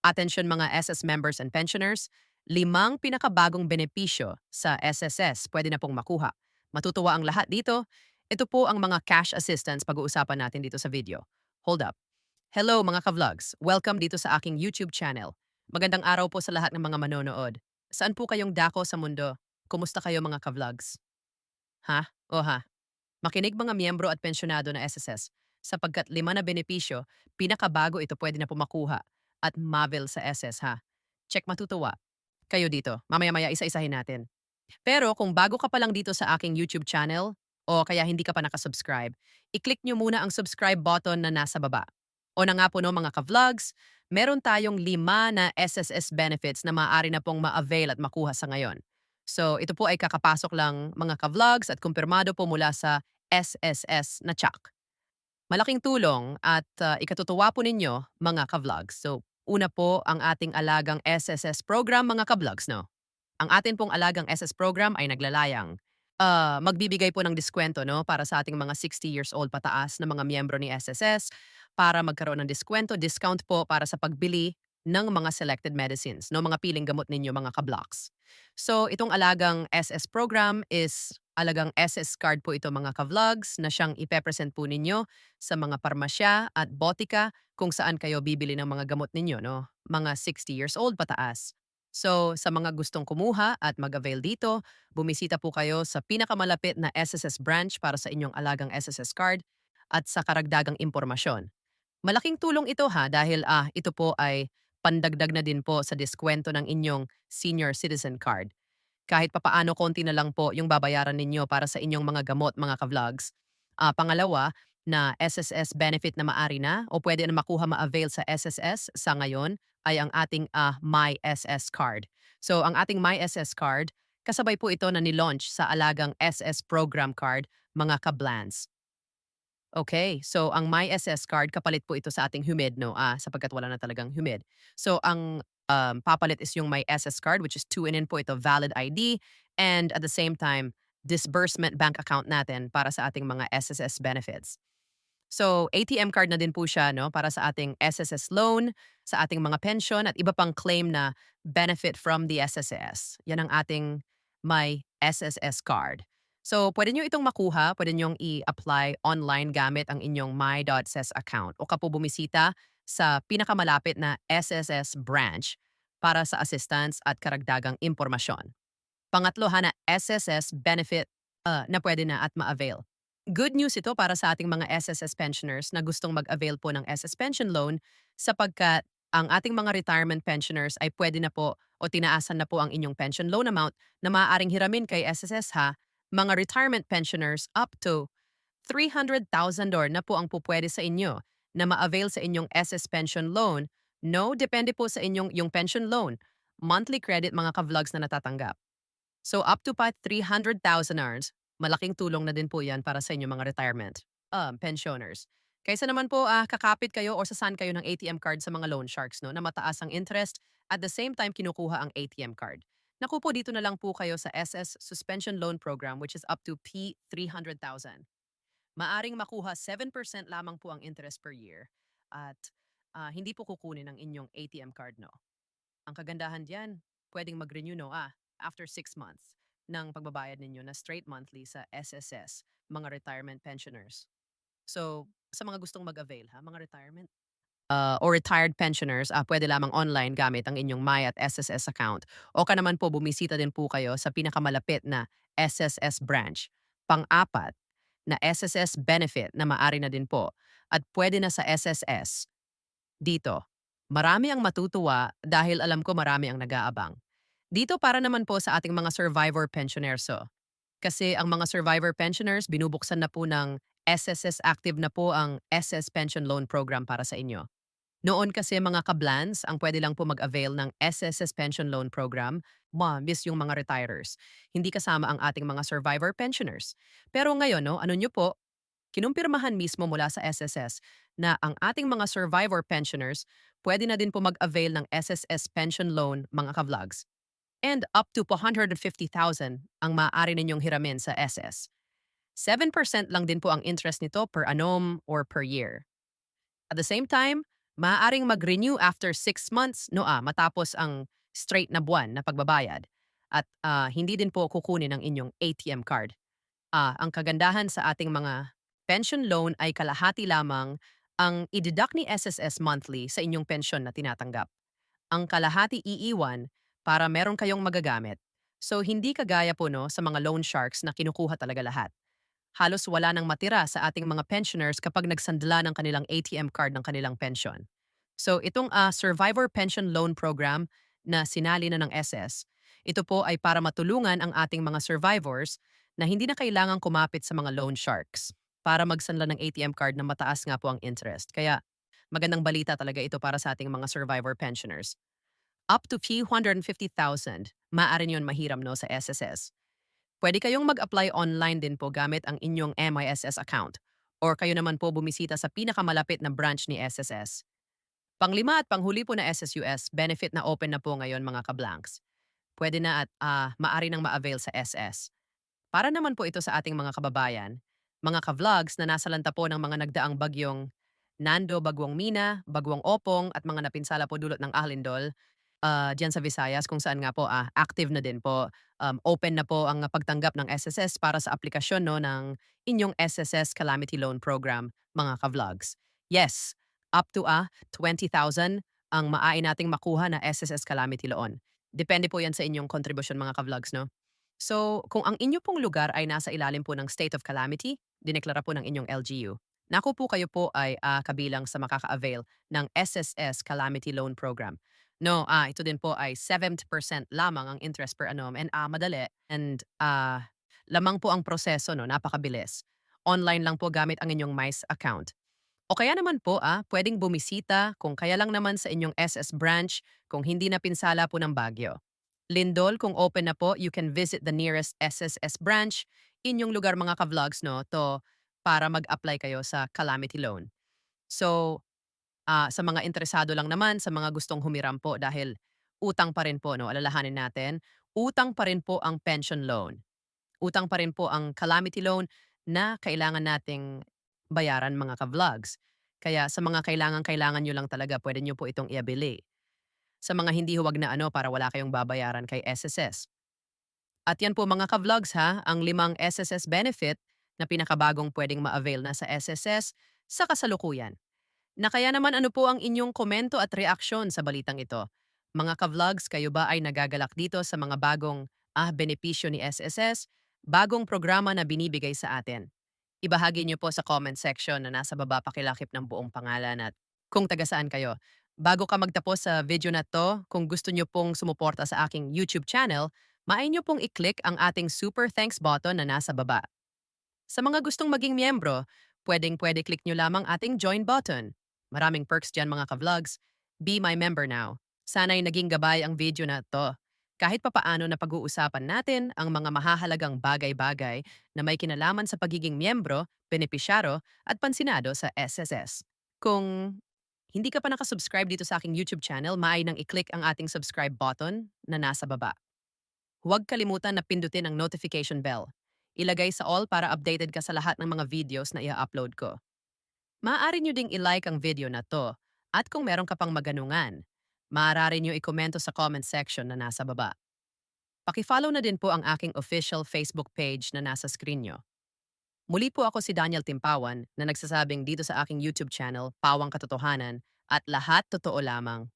Atensyon mga SS members and pensioners, 5 pinakabagong benepisyo sa SSS pwede na pong makuha. Matutuwa ang lahat dito. Ito po ang mga cash assistance pag-uusapan natin dito sa video. Hold up. Hello mga ka-vlogs. Welcome dito sa aking YouTube channel. Magandang araw po sa lahat ng mga manonood. Saan po kayong dako sa mundo? Kumusta kayo mga ka-vlogs? Ha? O ha? Makinig mga miyembro at pensyonado na SSS sapagkat 5 na benepisyo, pinakabago ito pwede na pumakuha at mavel sa SS ha. Check matutuwa. Kayo dito, mamaya-maya isa-isahin natin. Pero kung bago ka pa lang dito sa aking YouTube channel o kaya hindi ka pa nakasubscribe, i-click nyo muna ang subscribe button na nasa baba. O na nga po no mga ka-vlogs, meron tayong 5 na SSS benefits na maaari na pong ma-avail at makuha sa ngayon. So ito po ay kakapasok lang mga ka-vlogs at kumpirmado po mula sa SSS na check. Malaking tulong at ikatutuwa po ninyo mga ka-vlogs. So una po ang ating alagang SSS program mga ka-vlogs no. Ang atin pong alagang SS program ay naglalayang. Magbibigay po ng diskwento no, para sa ating mga 60 years old pataas na mga miyembro ni SSS para magkaroon ng discount po para sa pagbili ng mga selected medicines, no, mga piling gamot ninyo mga ka-blocks. So itong alagang SS program is alagang SS card po ito mga ka-vlogs na siyang ipepresent po ninyo sa mga parmasya at botika kung saan kayo bibili ng mga gamot ninyo, no? Mga 60 years old pataas. So, sa mga gustong kumuha at mag-avail dito, bumisita po kayo sa pinakamalapit na SSS branch para sa inyong alagang SSS card at sa karagdagang impormasyon. Malaking tulong ito ha dahil ito po ay pandagdag na din po sa diskwento ng inyong senior citizen card. Kahit papaano konti na lang po yung babayaran ninyo para sa inyong mga gamot mga ka-vlogs. Pangalawa, na SSS benefit na maari na o pwede na makuha ma-avail sa SSS sa ngayon ay ang ating My SS card. So ang ating My SS card, kasabay po ito na ni-launch sa alagang SS program card mga ka-blans. Okay, so ang My SS card kapalit po ito sa ating humid no, sapagkat wala na talagang humid. So ang papalit is yung My SS card which is 2-in-1 po ito, valid ID and at the same time disbursement bank account natin para sa ating mga SSS benefits. So, ATM card na din po siya no, para sa ating SSS loan, sa ating mga pension at iba pang claim na benefit from the SSS. Yan ang ating My SSS card. So, pwede nyo itong makuha, pwede nyo i-apply online gamit ang inyong my.ses account o kapo bumisita sa pinakamalapit na SSS branch para sa assistance at karagdagang impormasyon. Pangatlo ha na SSS benefit na pwede na at ma-avail. Good news ito para sa ating mga SSS pensioners na gustong mag-avail po ng SS pension loan sapagkat ang ating mga retirement pensioners ay pwede na po o tinaasan na po ang inyong pension loan amount na maaaring hiramin kay SSS ha. Mga retirement pensioners up to 300,000 na po ang pupwede sa inyo na ma-avail sa inyong SS pension loan. No, depende po sa inyong yung pension loan. Monthly credit mga ka-vlogs na natatanggap. So up to pa 300,000 hours, malaking tulong na din po yan para sa inyong mga retirement pensioners. Kaysa naman po kakapit kayo o sasan kayo ng ATM card sa mga loan sharks no, na mataas ang interest at the same time kinukuha ang ATM card. Naku po dito na lang po kayo sa SS Suspension Loan Program which is up to P 300,000. Maaring makuha 7% lamang po ang interest per year at hindi po kukunin ang inyong ATM card no. Ang kagandahan diyan, pwedeng mag-renew no, after 6 months ng pagbabayad ninyo na straight monthly sa SSS, mga retirement pensioners. So, sa mga gustong mag-avail ha, mga retirement or retired pensioners, pwede lamang online gamit ang inyong My at SSS account. O ka naman po, bumisita din po kayo sa pinakamalapit na SSS branch. Pang-apat na SSS benefit na maari na din po at pwede na sa SSS dito. Marami ang matutuwa dahil alam ko marami ang nag-aabang. Dito para naman po sa ating mga survivor pensioners. Kasi ang mga survivor pensioners, binubuksan na po ng SSS Active na po ang SS Pension Loan Program para sa inyo. Noon kasi mga kablans ang pwede lang po mag-avail ng SSS Pension Loan Program, miss yung mga retirers. Hindi kasama ang ating mga survivor pensioners. Pero ngayon, no, ano nyo po, kinumpirmahan mismo mula sa SSS na ang ating mga survivor pensioners pwede na din po mag-avail ng SSS pension loan mga ka-vlogs. And up to 150,000 ang maaari ninyong hiramin sa SS. 7% lang din po ang interest nito per annum or per year. At the same time, Maaaring mag-renew after 6 months matapos ang straight na buwan na pagbabayad. At hindi din po kukunin ang inyong ATM card. Ang kagandahan sa ating mga pension loan ay kalahati lamang ang i-deduct ni SSS monthly sa inyong pensyon na tinatanggap. Ang kalahati iiwan para meron kayong magagamit. So hindi kagaya po sa mga loan sharks na kinukuha talaga lahat. Halos wala nang matira sa ating mga pensioners kapag nagsandala ng kanilang ATM card ng kanilang pension. So itong Survivor Pension Loan Program na sinali na ng SS, ito po ay para matulungan ang ating mga survivors na hindi na kailangang kumapit sa mga loan sharks para magsanla ng ATM card na mataas nga po ang interest. Kaya magandang balita talaga ito para sa ating mga survivor pensioners. Up to few 150,000, maaari yun mahiram sa SSS. Pwede kayong mag-apply online din po gamit ang inyong MISS account or kayo naman po bumisita sa pinakamalapit na branch ni SSS. Panglima at panghuli po na SSUS, benefit na open na po ngayon mga kablanks. Pwede na at maari nang ma-avail sa SS. Para naman po ito sa ating mga kababayan, mga ka-vlogs na nasalanta po ng mga nagdaang bagyong Nando, Bagwong Mina, Bagwong Opong at mga napinsala po dulot ng Ahlindol diyan sa Visayas kung saan nga po active na din po. Open na po ang pagtanggap ng SSS para sa aplikasyon ng inyong SSS Calamity Loan Program, mga ka-vlogs. Yes, up to 20,000 ang maaari nating makuha na SSS Calamity Loan. Depende po yan sa inyong contribution mga ka-vlogs, no? So, kung ang inyo pong lugar ay nasa ilalim po ng state of calamity, dineklara po ng inyong LGU, naku po kayo po ay kabilang sa makaka-avail ng SSS Calamity Loan Program. No, ito din po ay 70% lamang ang interest per annum and madali and lamang po ang proseso, no, napakabilis. Online lang po gamit ang inyong MICE account. O kaya naman po pwedeng bumisita kung kaya lang naman sa inyong SS branch kung hindi na pinsala po ng Baguio. Lindol, kung open na po, you can visit the nearest SSS branch. Inyong lugar mga ka-vlogs, no, to para mag-apply kayo sa calamity loan. So, sa mga interesado lang naman, sa mga gustong humiram po dahil utang pa rin po, no, alalahanin natin, utang pa rin po ang pension loan. Utang pa rin po ang calamity loan na kailangan nating bayaran mga ka-vlogs. Kaya sa mga kailangan nyo lang talaga, pwede nyo po itong iabili. Sa mga hindi huwag na para wala kayong babayaran kay SSS. At yan po mga ka-vlogs ang 5 SSS benefit na pinakabagong pwedeng ma-avail na sa SSS sa kasalukuyan. Na kaya naman ano po ang inyong komento at reaksyon sa balitang ito? Mga ka-vlogs, kayo ba ay nagagalak dito sa mga bagong benepisyo ni SSS, bagong programa na binibigay sa atin? Ibahagi niyo po sa comment section na nasa baba pakilakip ng buong pangalan at kung taga saan kayo. Bago ka magtapos sa video na to, kung gusto niyo pong sumuporta sa aking YouTube channel, maaari niyo pong i-click ang ating super thanks button na nasa baba. Sa mga gustong maging miyembro, pwede click nyo lamang ating join button. Maraming perks dyan mga ka-vlogs. Be my member now. Sana'y naging gabay ang video na to. Kahit papaano na pag-uusapan natin ang mga mahahalagang bagay-bagay na may kinalaman sa pagiging miyembro, benepisyaro at pansinado sa SSS. Kung hindi ka pa nakasubscribe dito sa aking YouTube channel, maaari nang i-click ang ating subscribe button na nasa baba. Huwag kalimutan na pindutin ang notification bell. Ilagay sa all para updated ka sa lahat ng mga videos na i-upload ko. Maaari nyo ding i-like ang video na to at kung meron ka pang maganungan, maaari nyo i-komento sa comment section na nasa baba. Paki-follow na din po ang aking official Facebook page na nasa screen nyo. Muli po ako si Daniel Timpawan na nagsasabing dito sa aking YouTube channel, Pawang Katotohanan, at lahat totoo lamang.